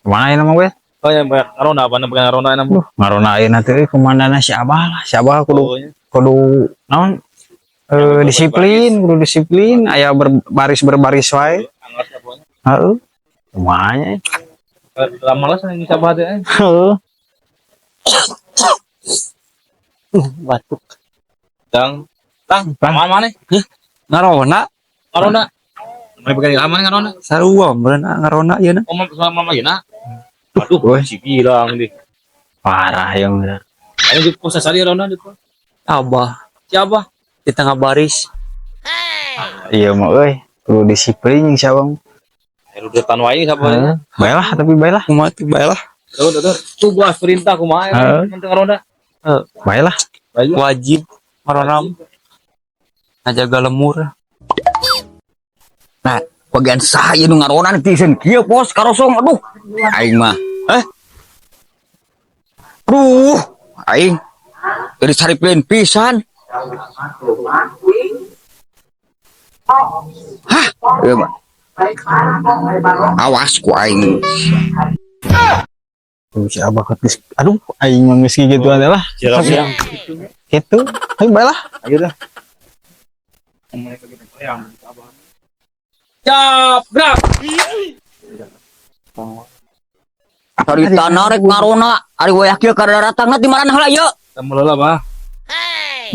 Kemana nama gue? Oh ya banyak ngarona apa nih ngarona enak bu. Ngaronain nanti komandannya si Abah lah. Si Abah kudu naon kudu disiplin aya berbaris wae. Heeh. Semuanya. Lama lah ini siapa ada? Heeh. Batuk. Tang mana nih? Ngarona Ngarona. Mana pegang aman ngarona? sarua berenang ngarona ieu na. Mama Gina. Aduh, si bilang nih. Parah yang bener. Ayo di pos sari ngarona di pos. Abah Siapa? di tengah baris. Iya mah euy, kudu disiplin jeung sabang. Ayo depan wae siapa? Heeh. Baiklah tapi baiklah. Kumaha teh bae lah. Tuh gua perintah kumaha penting ngarona. Baiklah. Wajib ngarona ngajaga lemur. Nah, bagian saya nu ngaronan tisen kieu pos karosong aduh. Aing mah. Aduh, aing jadi saripleun pisan. Hah, ieu mah. Awas ku aing. Tuh si Abah ketis. Aduh, aing mah geus kitu adalah. Siap. Gitu. Ayo baiklah. Ayo dah. Jabrak. Carita narek ngarona ari wayak kieu ka daratangna di mana heula yeuh. Temeula bah.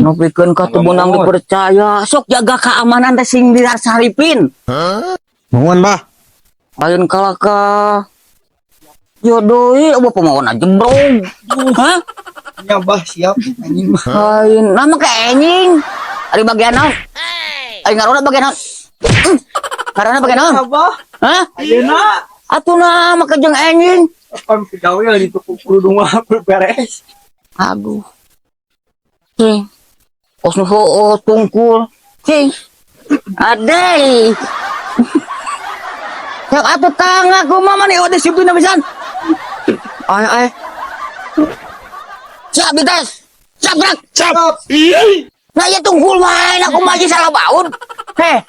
Nopikeun ka teu meunang dipercaya, sok jaga keamanan teh sing dirasaripin. Nuhun, Bah. Lain kalaka jodohi apa pemawon aja bro. Hah? Ya bah siap anjing mah. Lain nama ke enjing. Ari bagian naon? Ari ngarona bagian naon? Karena bagian naon? Abah Hah? ayeuna Atuh nama ke jeung enjing. pan pegawai di tuku kerudung mah beres. Aduh. Cing. Kos nu tungkul. Cing. Adei. Yang atuh tangga ku mama nih udah disiplin pisan. Ay. Siap dites. Siap gerak. Siap. Nah ya tunggul main aku maju salah baun. Heh.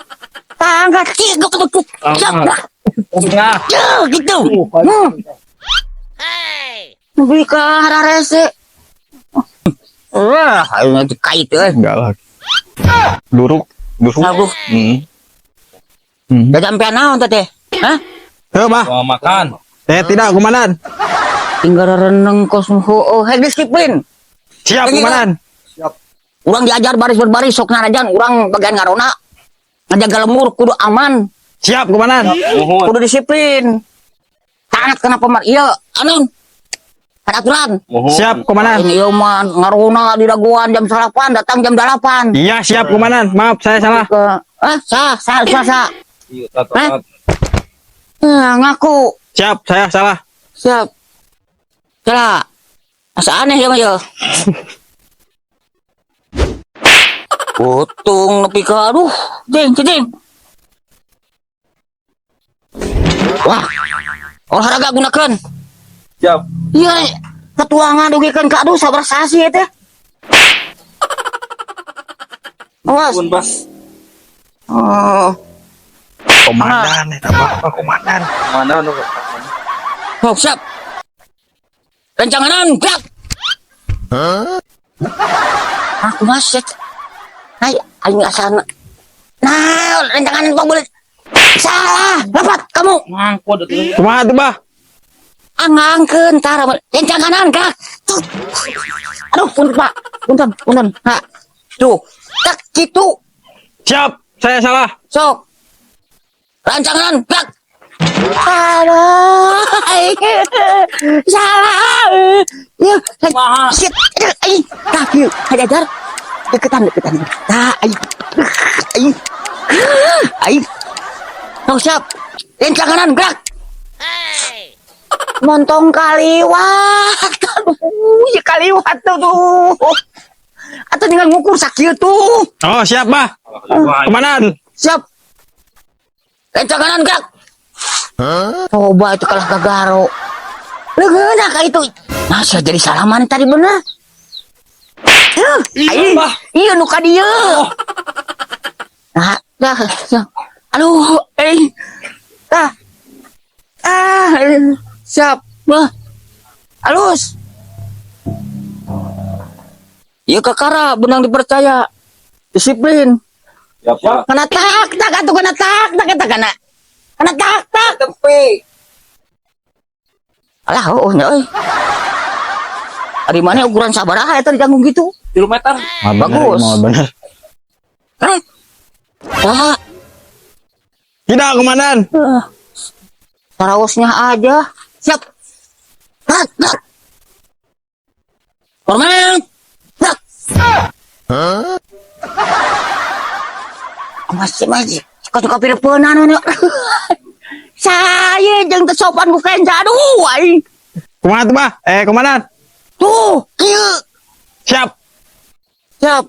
Tangga cing gitu. Siap gerak. Nah, Gitu. Beli ke hararese. Wah, ayo kait euy. Enggak lah. Duruk. Aduh. Da sampean naon teh? Hah? Heuh, Bah. mau makan. Tidak, komandan. Tinggal reneng kos heueuh, disiplin. Siap, komandan. Urang diajar baris berbaris sok narajan urang bagian ngarona. Ngajaga lemur kudu aman, Siap, komandan. kudu disiplin. Taat kana pemar ieu, anon. Ada aturan. Siap, komandan. Ini ieu mah ngarona di daguan jam 8, datang jam 8. Iya, siap, komandan. Maaf, saya salah. Sah. Iya, tat. Ngaku. Siap, saya salah. Siap. Salah. Asa aneh ya mah ya. Potong nepi ka aduh, cing. Wah. Olahraga gunakan. Siap. Iya, ketuangan dugikeun ka aduh sabar sasi teh. Awas. Pun bas. Oh, Komandan, apa komandan? Mana nu? oh siap. Rencanganan, gerak. Aku masih. Hai, aing asana. Nah, rencanganan Bang boleh. Salah, dapat kamu. Ngangkut atuh. Kumaha tuh, Bah? Angangkeun tara rencanganan gerak. Aduh, punten Pak. Punten. Ha. Tuh, tak gitu. Siap, saya salah. Sok. Rancangan gerak. Aduh. Salah. Ya, shit. Nah, yuk, hajar. Deketan. Nah, ayo. Oh, siap. Rancangan gerak. Montong kaliwat. Aduh, ya kaliwat tuh. Atau dengan ngukur sakit tuh. Oh, siap, Bah. Komandan. Siap. Rencangan gerak. Coba itu kalah gagaro. Leungeuna ka itu. Masih jadi salaman tadi bener. Iya nu ka dieu. Nah, dah. Aduh, Siap. Bah. Halus. Ya kakara benang dipercaya. Disiplin. Siapa? Kana tak atuh kana tak eta kana. Kana tak. Tempe. Alah nya euy. Ari mana ukuran sabaraha eta diganggu gitu? Kilometer. Bagus. Mau bener. Hah? Ah, Tidak, komandan. Saraosnya aja. Siap. Tak. Korman. Tak. Masih. Suka pirepenan anu. Saya jeung teu sopan ku kenca aduh aing. Kumaha tuh, Bah? Komandan. Tuh, kieu. Siap. Siap.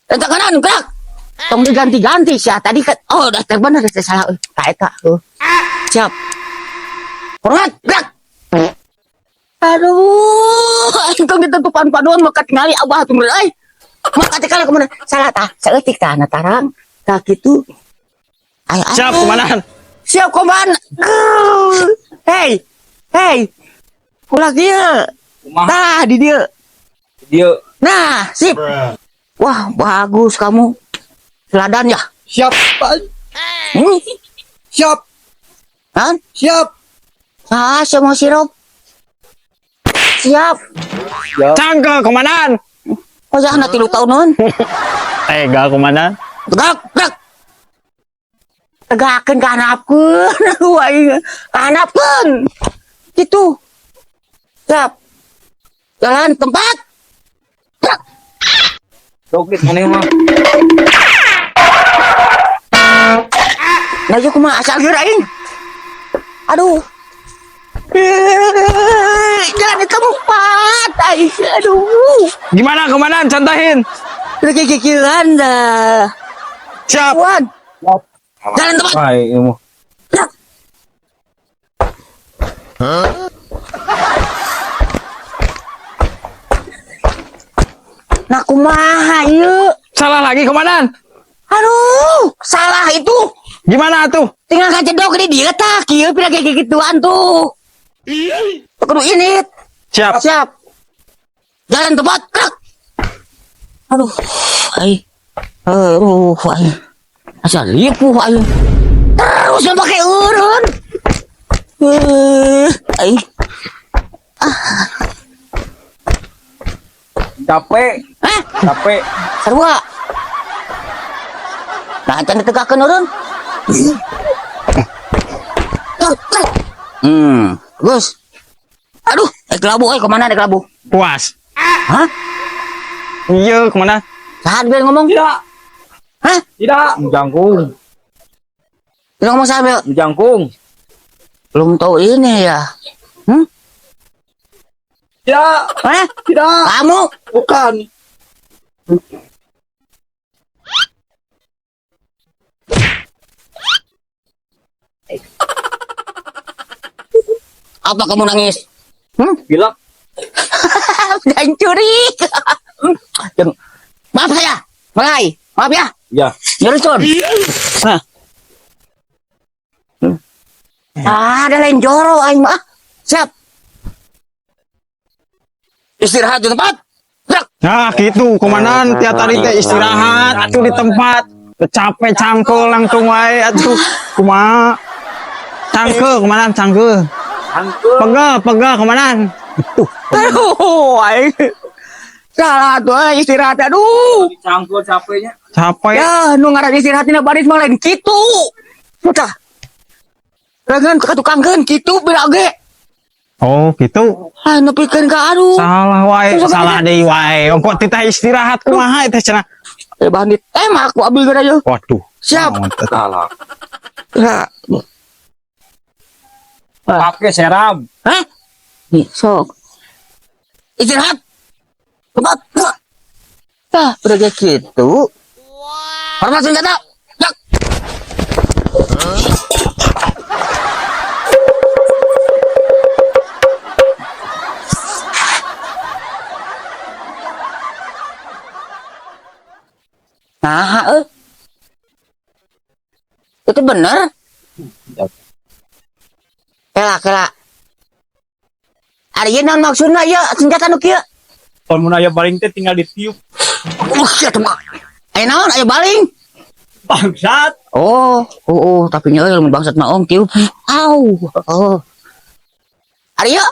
Eta kanan gerak. Tong diganti-ganti sia tadi kan. Oh, udah teh bener teh salah euy. Ka eta. Siap. Hormat, gerak. Aduh, aing tong ditentukan paduan maka tingali abah tuh euy. Maka teh kala kemudian salah tah, saeutik tah na tarang. Tah kitu. Ay. Siap, komandan. Siap, koman. Hey. Ulah kieu. Kumaha? Tah di dieu. Dia Nah, sip. Wah, bagus kamu. Teladan ya? Siap, Pak. Hmm? Siap. Hah? Siap. Ah, saya mau sirup. Siap. Cangke, komandan. Oh, jangan nanti lu tahu non. Tega, komandan. Tegak. Tegakkan ke hanapkeun. Wah, hanapkeun. Gitu. Siap. Jalan tempat. Gerak. dogit mana mah? Nah, yuk mah asal gerain. Aduh. Jangan di tempat. Aduh. Gimana, komandan? Contohin. Kekikiran dah. Siap. Wan. Jalan tempat. Hai, ilmu. Gerak. Nah, kumaha yuk. Salah lagi, komandan. Aduh, salah itu. Gimana tuh? Tinggal kacedok di dia tak, kieu pira kayak gituan tuh. Kudu ini. Siap. Siap. Jalan tempat. Gerak. Aduh, ai. Asal lipuh ai. Terus pakai urun. Ai. Capek. Hah? Capek. Sarua. Nah, can ditegakkeun urun. Bagus. Aduh, kelabu kemana kelabu? Puas. Hah? Iya, komandan. Sahat biar ngomong? Tidak. Hah? Tidak. Jangkung. Biar ngomong sambil Jangkung. belum tahu ini ya. Tidak. Hah? Tidak. Kamu? Bukan. Apa kamu nangis? Gila. Dan curi. Maaf saya. Maaf ya. Ya. Nyurusun. Nah. Ada lain joro aing mah. Siap. Istirahat di tempat. Gerak. Nah, gitu, komandan. Tiap hari teh istirahat, atuh di tempat. Capek cangkel langsung wae atuh. Kumaha? Cangkel, komandan, cangkel. Pegel, komandan. Aduh, aing. Salah tuh istirahat. Aduh. Cangkul capeknya. Capek. Ya, nu ngaran istirahatina baris mah lain kitu. Sudah. Lagan ka tukangkeun kitu bila ge. Oh, gitu. Ah, nepikeun ka aduh. Salah wae, salah deui wae. Ongko titah istirahat kumaha eta cenah. Bandit. Mah aku ambil geura yeuh. Waduh. Siap. Salah. Ya. Pakai serab. Hah? Nih, sok. Istirahat. Tempat. Tah, udah kayak gitu. Hormat senjata. Jak. Nah, itu bener. Kela. Ari ieu naon maksudna ieu senjata nu kieu? Kalau mun aya baling teh tinggal ditiup. Sia teh mah. Aya naon aya baling? Bangsat. Tapi nya lamun bangsat mah ong tiup. Oh. Ari ieu?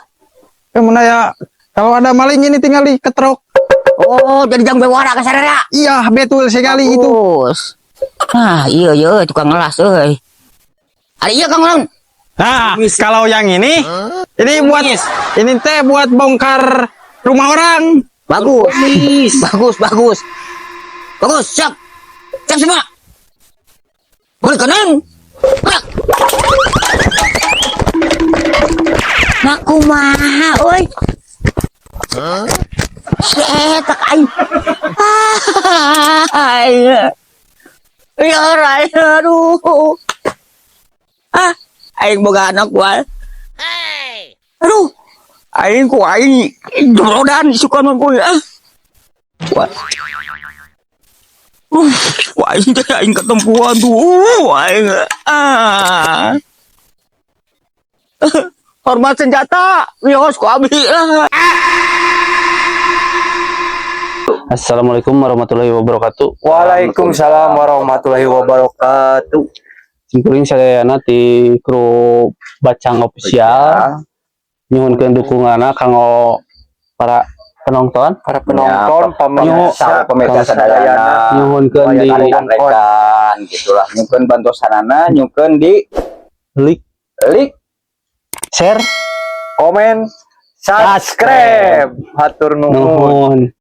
Mun aya kalau ada maling ini tinggal diketrok. Oh, jadi jang bewara ka sararea. Iya, betul sekali itu. Bagus. Nah, iya tukang ngelas euy. Ari ieu Kang Long. Nah, kalau yang ini buat ini teh buat bongkar rumah orang. Bagus. Bagus. Siap. Siap semua. Boleh kanan. Gerak. Nah, kumaha euy. Cetak aing. Ya rai, aduh. Aing boga anak wal. Aduh. Aing jorodan suka nongkoy Wah. Aing teh aing ketempuan tuh. Aing. Hormat senjata. Wios ku abi lah. Assalamualaikum warahmatullahi wabarakatuh. Waalaikumsalam warahmatullahi wabarakatuh. Simkuring saya di kru Bacang Official. Nyuhunkeun dukunganna kanggo para penonton, pemirsa sadayana nyuhunkeun di rekan gitulah, nyuhun bantu sarana, nyuhun di like, share, komen, subscribe, hatur nuhun.